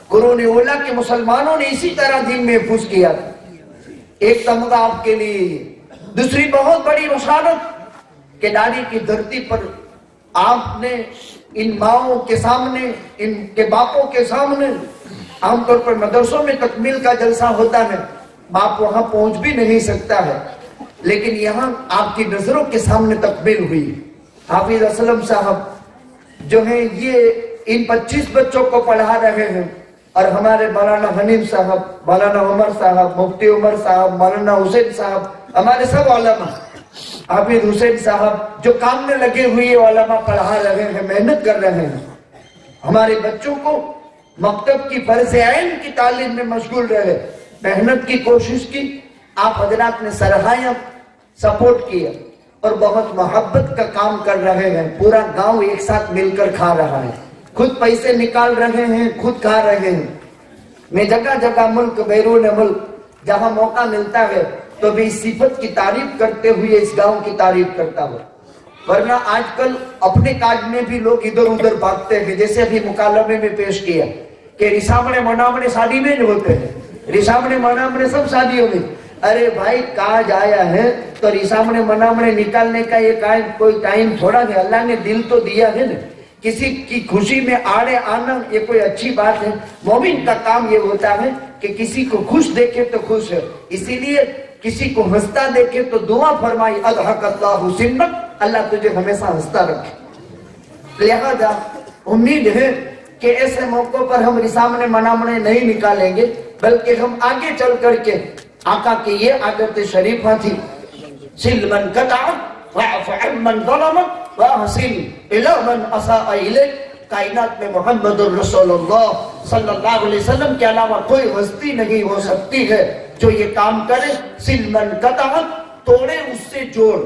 قرون اولیٰ کے مسلمانوں نے اسی طرح دین محفوظ کیا تھا۔ ایک تمغہ آپ کے لیے، دوسری بہت بڑی بشارت کہ داڑھی کی دھرتی پر آپ نے ان ماؤں کے سامنے، ان کے باپوں کے سامنے، عام طور پر مدرسوں میں تکمیل کا جلسہ ہوتا ہے، باپ وہاں پہنچ بھی نہیں سکتا ہے، لیکن یہاں آپ کی نظروں کے سامنے تکمیل ہوئی۔ حافظ اسلم صاحب جو ہیں یہ ان 25 بچوں کو پڑھا رہے ہیں، اور ہمارے مولانا حنیف صاحب، مولانا عمر صاحب، مفتی عمر صاحب، مولانا حسین صاحب، ہمارے سب علماء، حافظ حسین صاحب جو کام میں لگے ہوئے علماء پڑھا رہے ہیں، محنت کر رہے ہیں، ہمارے بچوں کو مکتب کی فرض عین کی تعلیم میں مشغول رہے، محنت کی کوشش کی، آپ حضرات نے سراہایا، سپورٹ کیا اور بہت محبت کا کام کر رہے ہیں۔ پورا گاؤں ایک ساتھ مل کر کھا رہا ہے، خود پیسے نکال رہے ہیں، خود کھا رہے ہیں۔ میں جگہ جگہ ملک، بیرون ملک جہاں موقع ملتا ہے تو بھی اس صفت کی تعریف کرتے ہوئے اس گاؤں کی تعریف کرتا ہوں، ورنہ آج کل اپنے کاج میں بھی لوگ ادھر ادھر بھاگتے ہیں، جیسے ابھی مکالمے میں پیش کیا کہ رسامنے منامنے شادی میں جو ہوتے ہیں، رسامنے منامنے سب شادیوں میں، ارے بھائی کاج آیا ہے تو رسامنے منامنے نکالنے کا یہ کوئی ٹائم تھوڑا ہے، اللہ نے دل تو دیا ہے نا، کسی کی خوشی میں آڑے آنا یہ کوئی اچھی بات ہے۔ مومن کا کام یہ ہوتا ہے کہ کسی کو خوش دیکھے تو خوش ہے، اسی لیے کسی کو ہنستا دیکھے تو دعا فرمائی اضحک اللہ سنک، اللہ تجھے ہمیشہ ہنستا رکھے۔ لہذا امید ہے کہ ایسے موقعوں پر ہم رسامنے منامنے نہیں نکالیں گے، بلکہ ہم آگے چل کر کے آقا کی یہ عادت شریفہ تھی، سل من قطع واعف عن من ظلم واحسن الی من اساء الیک۔ کائنات میں محمد الرسول اللہ صلی اللہ علیہ وسلم کے علاوہ کوئی ہستی نہیں ہو سکتی ہے جو یہ کام کرے۔ سل من قطع، توڑے اس سے جوڑ،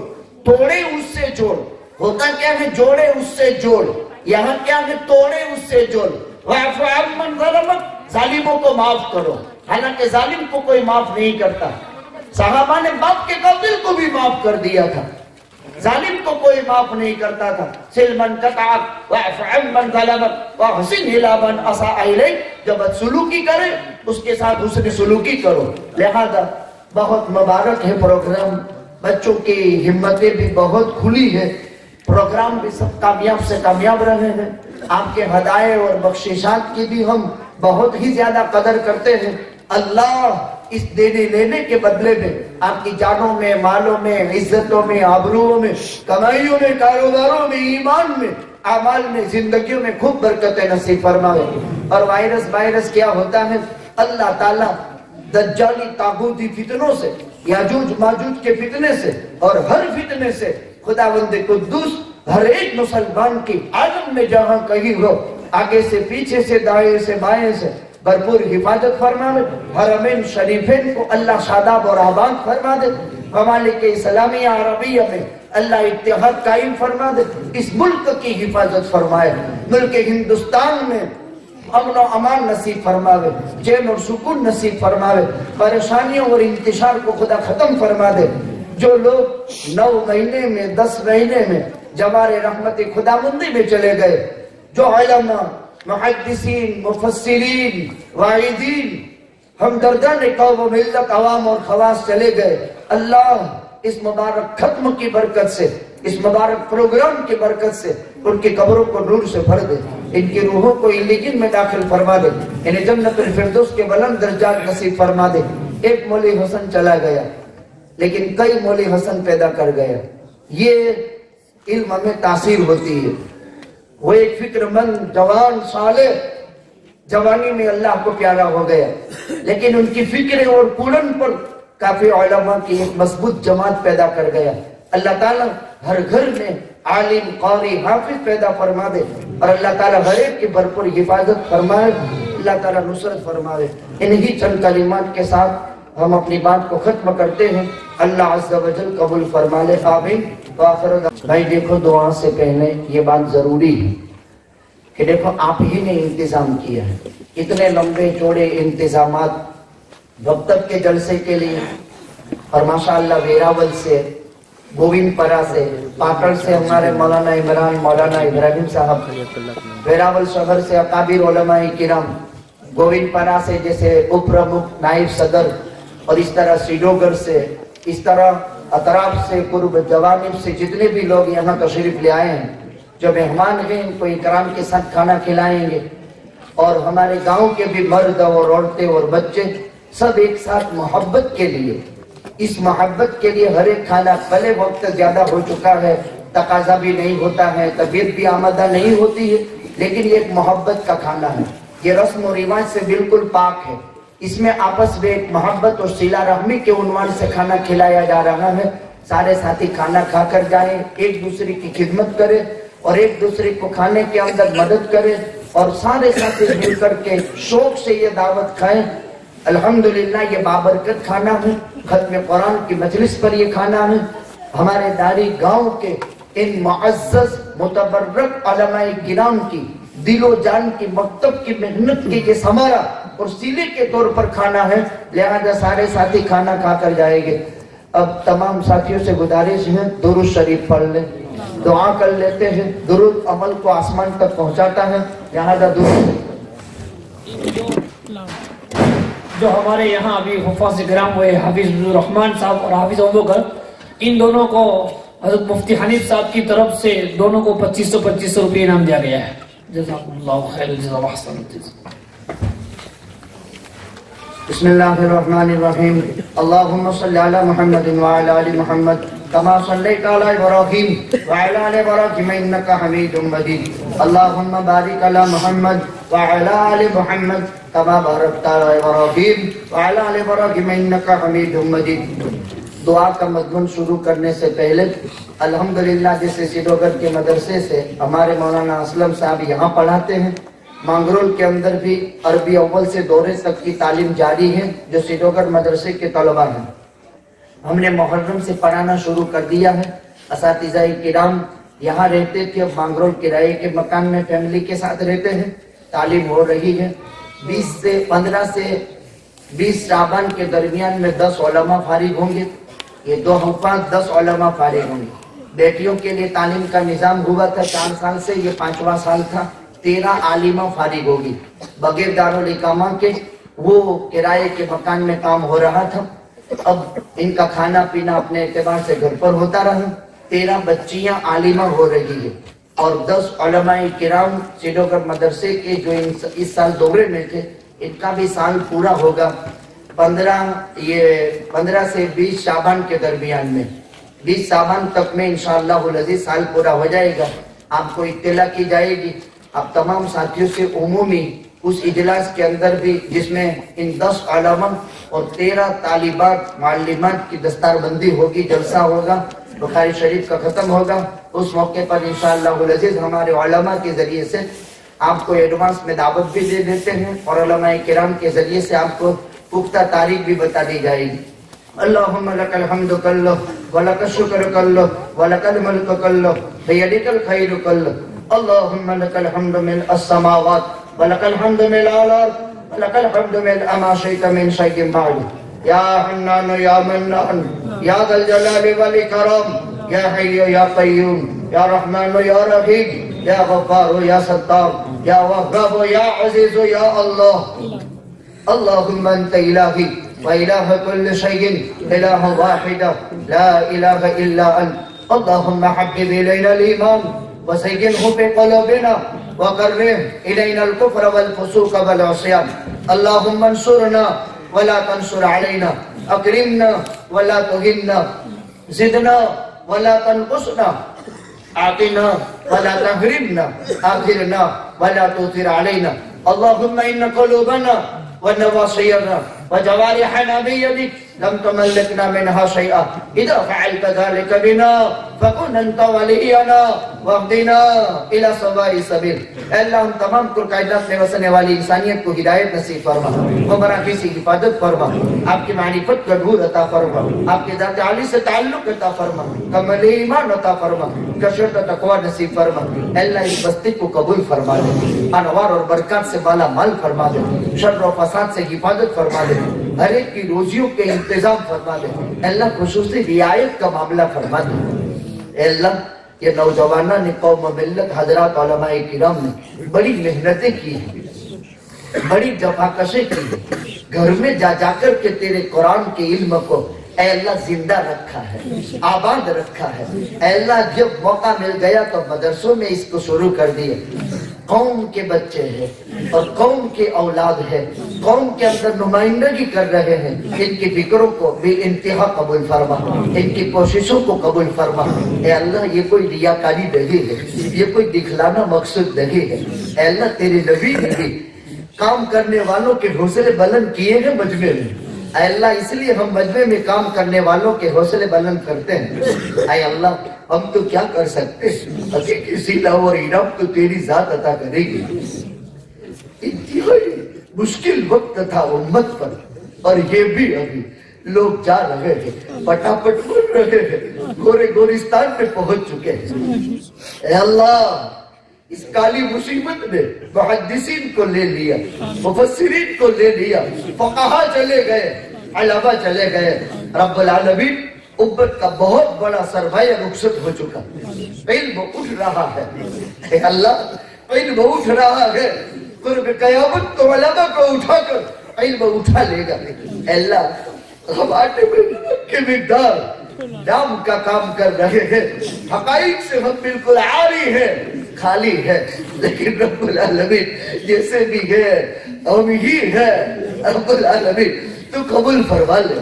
توڑے اس سے جوڑ، ہوتا کیا ہے جوڑے اس سے جوڑ، یہاں کیا ہے توڑے اس سے جوڑ۔ واعف عن من ظلم، ظالموں کو معاف کرو، حالانکہ ظالم کو کوئی معاف نہیں کرتا، صحابہ نے باپ کے قاتل کو بھی معاف کر دیا تھا، ظالم کو کوئی معاف نہیں کرتا تھا۔ سل من قطع واعف عن من ظلم واحسن الی من اساء الیک، جب بدسلوکی کرے اس کے ساتھ حسن سلوکی کرو۔ لہذا بہت مبارک ہے پروگرام، بچوں کی ہمتیں بھی بہت کھلی ہے، پروگرام بھی سب کامیاب سے کامیاب رہے ہیں، آپ کے ہدایے اور بخششات کی بھی ہم بہت ہی زیادہ قدر کرتے ہیں۔ اللہ اس دینے لینے کے بدلے میں آپ کی جانوں میں، مالوں میں، عزتوں میں، آبروؤں میں، کمائیوں میں، کاروباروں میں، ایمان میں، اعمال میں، زندگیوں میں خوب برکت نصیب فرمائے۔ اور وائرس کیا ہوتا ہے؟ اللہ تعالیٰ دجالی طاغوتی فتنوں سے، یاجوج ماجوج کے فتنے سے اور ہر فتنے سے خداوند قدوس ہر ایک مسلمان کی عالم میں جہاں کہیں ہو، آگے سے، پیچھے سے، دائیں سے، بائیں سے بھرپور حفاظت فرمائے۔ حرمین شریفین کو اللہ شاداب اور آباد فرما دے۔ ممالک اسلامیہ عربیہ میں اللہ اتحاد قائم فرما دے، اس ملک کی حفاظت فرمائے، ملک ہندوستان میں امن و امان نصیب فرماوے، چین اور سکون نصیب فرماوے، پریشانیوں اور انتشار کو خدا ختم فرما دے۔ جو لوگ 9 مہینے میں 10 مہینے میں جوار رحمت خداوندی میں چلے گئے، جو علماء، محدثین، مفسرین، واعظین، ہمدردان قوم و ملت، عوام اور خواص چلے گئے، اللہ اس مبارک ختم کی برکت سے، اس مبارک پروگرام کی برکت سے ان کی قبروں کو نور سے بھر دے، ان کی روحوں کو علیین میں داخل فرما دے، انہیں جنت الفردوس کے بلند درجات نصیب فرما دے۔ ایک مولی حسن چلا گیا لیکن کئی مولی حسن پیدا کر گیا۔ یہ علم میں تاثیر ہوتی ہے۔ وہ ایک فکر مند جوان صالح جوانی میں اللہ کو پیارا ہو گیا، لیکن ان کی فکر اور کوڑن پر کافی علماء کی ایک مضبوط جماعت پیدا کر گیا۔ اللہ تعالیٰ ہر گھر میں عالم، قاری، حافظ پیدا فرما دے، اور اللہ تعالیٰ ہر ایک کی بھرپور حفاظت فرمائے، اللہ تعالیٰ نصرت فرمائے۔ انہی چند کلمات کے ساتھ ہم اپنی بات کو ختم کرتے ہیں۔ اللہ عز و جل قبول فرما لے، آمین۔ بھائی دیکھو، دعا سے پہلے یہ بات ضروری ہے کہ دیکھو آپ ہی نے انتظام کیا ہے، اتنے لمبے چوڑے انتظامات وقت کے جلسے کے لیے، اور ماشاءاللہ ویراول سے، گووند پرا سے، پاٹڑ سے ہمارے مولانا عمران، مولانا ابراہیم صاحب، ویراول شہر سے اکابر علماء کرام، گووند پرا سے جیسے اپرمکھ نائب صدر، اور اس طرح سیڈوگر سے، اس طرح اطراف سے، قرب جوانب سے جتنے بھی لوگ یہاں تشریف لے آئے ہیں، جو مہمان ہیں ان کو اکرام کے ساتھ کھانا کھلائیں گے، اور ہمارے گاؤں کے بھی مرد اور عورتیں اور بچے سب ایک ساتھ محبت کے لیے، اس محبت کے لیے ہر ایک کھانا، پہلے وقت زیادہ ہو چکا ہے، تقاضا بھی نہیں ہوتا ہے، طبیعت بھی آمادہ نہیں ہوتی ہے، لیکن یہ ایک محبت کا کھانا ہے، یہ رسم و رواج سے بالکل پاک ہے، اس میں آپس میں ایک محبت اور صلہ رحمی کے عنوان سے کھانا کھلایا جا رہا ہے۔ سارے ساتھی کھانا کھا کر جائیں، ایک دوسرے کی خدمت کریں اور ایک دوسرے کو کھانے کے اندر مدد کریں، اور سارے ساتھی مل کر کے شوق سے یہ دعوت کھائیں۔ الحمدللہ یہ بابرکت کھانا ہے، ختم قرآن کی مجلس پر یہ کھانا ہے۔ ہمارے داری گاؤں کے ان معزز متبرک علماء کرام کی دل و جان کی، مکتب کی محنت کے یہ ثمرہ اور سیلے کے طور پر کھانا ہے، لہذا سارے ساتھی کھانا کھا کر جائیں گے۔ اب تمام ساتھیوں سے گزارش ہے درود شریف پڑھ لیں، دعا کر لیتے ہیں، درود عمل کو آسمان تک پہنچاتا ہے، لہذا درود۔ جو ہمارے یہاں ابھی حفاظ کرام ہوئے حافظ الرحمان صاحب اور حافظ ابوبکر، ان دونوں کو حضرت مفتی حنیف صاحب کی طرف سے دونوں کو 2500 روپے انعام دیا گیا ہے۔ جزاکم اللہ خیر الجزا واحسن الجزا۔ بسم اللہ الرحمن الرحیم، اللہم صلی علی محمد وعلی آل محمد کما صلیت علی ابراہیم وعلی آل ابراہیم انکا حمید مجید، اللہم بارک علی محمد وعلی آل محمد کما بارکت علی ابراہیم وعلی آل ابراہیم انکا حمید مجید۔ دعا کا مضمون شروع کرنے سے پہلے الحمدللہ جیسے سیڈوگر کے مدرسے سے ہمارے مولانا اسلم صاحب یہاں پڑھاتے ہیں، مانگرول کے اندر بھی عربی اول سے دورے تک کی تعلیم جاری ہے، جو سیڈوگر مدرسے کے طلبہ ہیں۔ ہم نے محرم سے پڑھانا شروع کر دیا ہے، اساتذہ کرام یہاں رہتے تھے، اب مانگرول کرائے کے مکان میں فیملی کے ساتھ رہتے ہیں، تعلیم ہو رہی ہے۔ 15 سے 20 شعبان کے درمیان میں 10 علماء فارغ ہوں گے، یہ 2 حفاظ 10 علماء فارغ ہوں گے۔ بیٹیوں کے لیے تعلیم کا نظام ہوا تھا 4 سال سے، یہ 5واں سال تھا، 13 عالمہ فارغ ہوگی بغیر دارالاقامہ کے، وہ کرائے کے مکان میں کام ہو رہا تھا، اب ان کا کھانا پینا اپنے اعتبار سے گھر پر ہوتا رہا۔ 13 بچیاں عالمہ ہو رہی ہے، اور 10 علماء کرام سیڈوگر مدرسے کے جو اس سال دورے میں تھے، ان کا بھی سال پورا ہوگا 15 سے 20 شعبان کے درمیان میں، 20 شعبان تک میں انشاءاللہ العزیز سال پورا ہو جائے گا۔ آپ کو اطلاع کی جائے گی، آپ تمام ساتھیوں سے عمومی اس اجلاس کے اندر بھی، جس میں ان 10 علماء اور 13 طالبات معلمات کی دستار بندی ہوگی، جلسہ ہوگا، بخاری شریف کا ختم ہوگا، اس موقع پر انشاءاللہ العزیز ہمارے علماء کے ذریعے سے آپ کو ایڈوانس میں دعوت بھی دے دیتے ہیں، اور علماء کرام کے ذریعے سے آپ کو پختہ تاریخ بھی بتا دی جائے گی۔ اللہم لک الحمد کلہ ولك الشكر كله ولك الملك كله بيدك الخير كله اللهم لك الحمد من السماوات ولك الحمد من الأرض ولك الحمد من ما شئت من شيء بعد يا حنان يا منان يا ذا الجلال والإكرام يا حي يا قيوم يا رحمن يا رحيم يا غفار يا ستار يا وهاب يا عزيز يا الله اللهم أنت إلهي وإله كل شيء إله واحد لا إله إلا أنت اللهم حبب إلينا الإيمان وزينه في قلوبنا وكره إلينا الكفر والفسوق والعصيان اللهم انصرنا ولا تنصر علينا أكرمنا ولا تهنا زدنا ولا تنقصنا أعطنا ولا تحرمنا آثرنا ولا تؤثر علينا اللهم إن قلوبنا ونواصينا وجوارحنا بيدك لم تملكنا منها شيئا إذا فعلت ذلك بنا فكن أنت ولينا واهدنا إلى سواء السبيل اللہ ہم تمام کائنات میں وسنے والی انسانیت کو ہدایت نصیب فرما گمراہی سے حفاظت فرما آپ کی معرفت کا نور عطا فرما آپ کی ذات عالی سے تعلق عطا فرما کمال ایمان عطا فرما کثرت تقوی نصیب فرما اللہ اس بستی کو قبول فرما دے انوار اور برکات سے بالا مال فرما دے شر و فساد سے حفاظت فرما دے ہر ایک کی روزیوں کے انتظام فرما دے اللہ خصوصی رعایت کا معاملہ فرما دے اللہ یہ نوجوانہ نے قوم و ملت حضرات علماء کرام نے بڑی محنتیں کی ہیں بڑی جفاکشیں کی ہیں گھر میں جا جا کر کے تیرے قرآن کے علم کو اے اللہ زندہ رکھا ہے آباد رکھا ہے اے اللہ جب موقع مل گیا تو مدرسوں میں اس کو شروع کر دیے قوم کے بچے ہیں اور قوم کے اولاد ہے قوم کے اندر نمائندگی کر رہے ہیں ان کی فکروں کو بھی انتہا قبول فرما ان کی کوششوں کو قبول فرما اے اللہ یہ کوئی ریاکاری نہیں ہے یہ کوئی دکھلانا مقصود نہیں ہے اے اللہ تیرے نبی نے بھی کام کرنے والوں کے حوصلے بلند کیے ہیں مجمع میں اے اللہ اس لیے ہم مجمع میں کام کرنے والوں کے حوصلے بلند کرتے ہیں اے اللہ ہم تو کیا کر سکتے حقیقی صلہ اور انعام تو تیری ذات عطا کرے گی انتہائی مشکل وقت تھا امت پر اور یہ بھی ابھی لوگ جا رہے ہیں پٹاپٹ بن رہے ہیں گورستان میں پہنچ چکے ہیں اے اللہ اس کالی مصیبت نے محدثین کو لے لیا مفسرین کو لے لیا فقہا چلے گئے علماء چلے گئے رب العالمین امت کا بہت بڑا سرمایہ رخصت ہو چکا علم اٹھ رہا ہے اے اللہ علم اٹھ رہا ہے قرب قیامت تو علماء کو اٹھا کر علم اٹھا لے گا اے اللہ ہم آٹے میں کے مقدار نام کا کام کر رہے ہیں حقائق سے ہم بالکل عاری ہیں خالی ہے لیکن رب العالمین جیسے بھی ہے ہم ہی ہے رب العالمین تو قبول فرما لے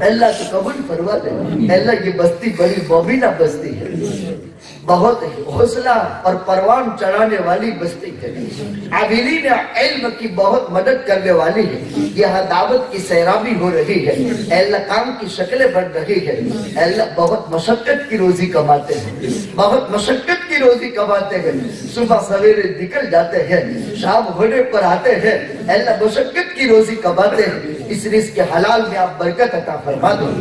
اللہ تو قبول فرما لے اللہ یہ بستی بڑی مومنہ بستی ہے بہت حوصلہ اور پروان چڑھانے والی بستی ہے عاملین علم کی بہت مدد کرنے والی ہے یہاں دعوت کی سیرابی ہو رہی ہے اے اللہ کام کی شکلیں بڑھ رہی ہے اے اللہ بہت مشقت کی روزی کماتے ہیں بہت مشقت کی روزی کماتے ہیں صبح سویرے نکل جاتے ہیں شام ہونے پر آتے ہیں اے اللہ مشقت کی روزی کماتے ہیں اس رزق حلال میں آپ برکت عطا فرما دو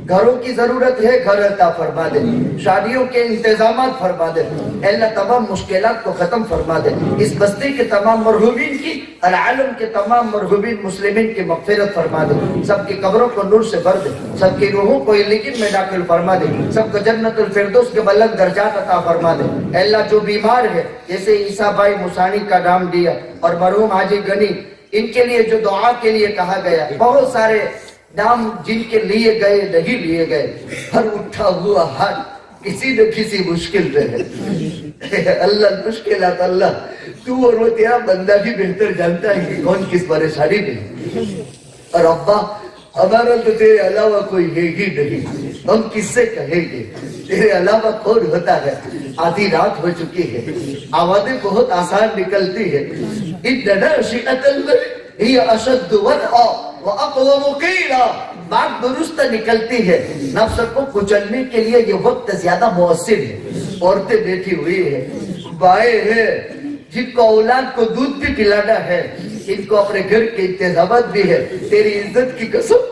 گھروں کی ضرورت ہے گھر عطا فرما دے شادیوں کے انتظامات فرما دے اے اللہ تمام مشکلات کو ختم فرما دے اس بستی کے تمام مرحومین کی العالم کے تمام مرحومین مسلمین کی مغفرت فرما دے سب کی قبروں کو نور سے بھر دے سب کی روحوں کو علیین میں داخل فرما دے سب کو جنت الفردوس کے بلند درجات عطا فرما دے اے اللہ جو بیمار ہے جیسے عیسیٰ بھائی مسانی کا نام دیا اور مرحوم حاجی غنی ان کے لیے جو دعا کے لیے کہا گیا بہت سارے نام جن کے لیے گئے نہیں لیے گئے ہر اٹھا ہوا ہاتھ کسی نہ کسی مشکل رہے اللہ مشکلات اللہ تو اور وہ تیرا بندہ بھی بہتر جانتا ہے کہ کون کس پریشانی میں اور ابا ہمارا تو تیرے علاوہ کوئی ہے ہی نہیں ہم کس سے کہیں گے تیرے علاوہ کون ہوتا ہے آدھی رات ہو چکی ہے آوازیں بہت آسان نکلتی ہے اِنَّ نَاشِئَةَ اللَّيْلِ هِيَ أَشَدُّ وَطْئًا وَأَقْوَمُ قِيلًا بات درست نکلتی ہے نفس کو کچلنے کے لیے یہ وقت زیادہ مؤثر ہے عورتیں بیٹھی ہوئی ہے بائیں ہیں جن کو اولاد کو دودھ بھی پلانا ہے ان کو اپنے گھر کے انتظامات بھی ہے تیری عزت کی قسم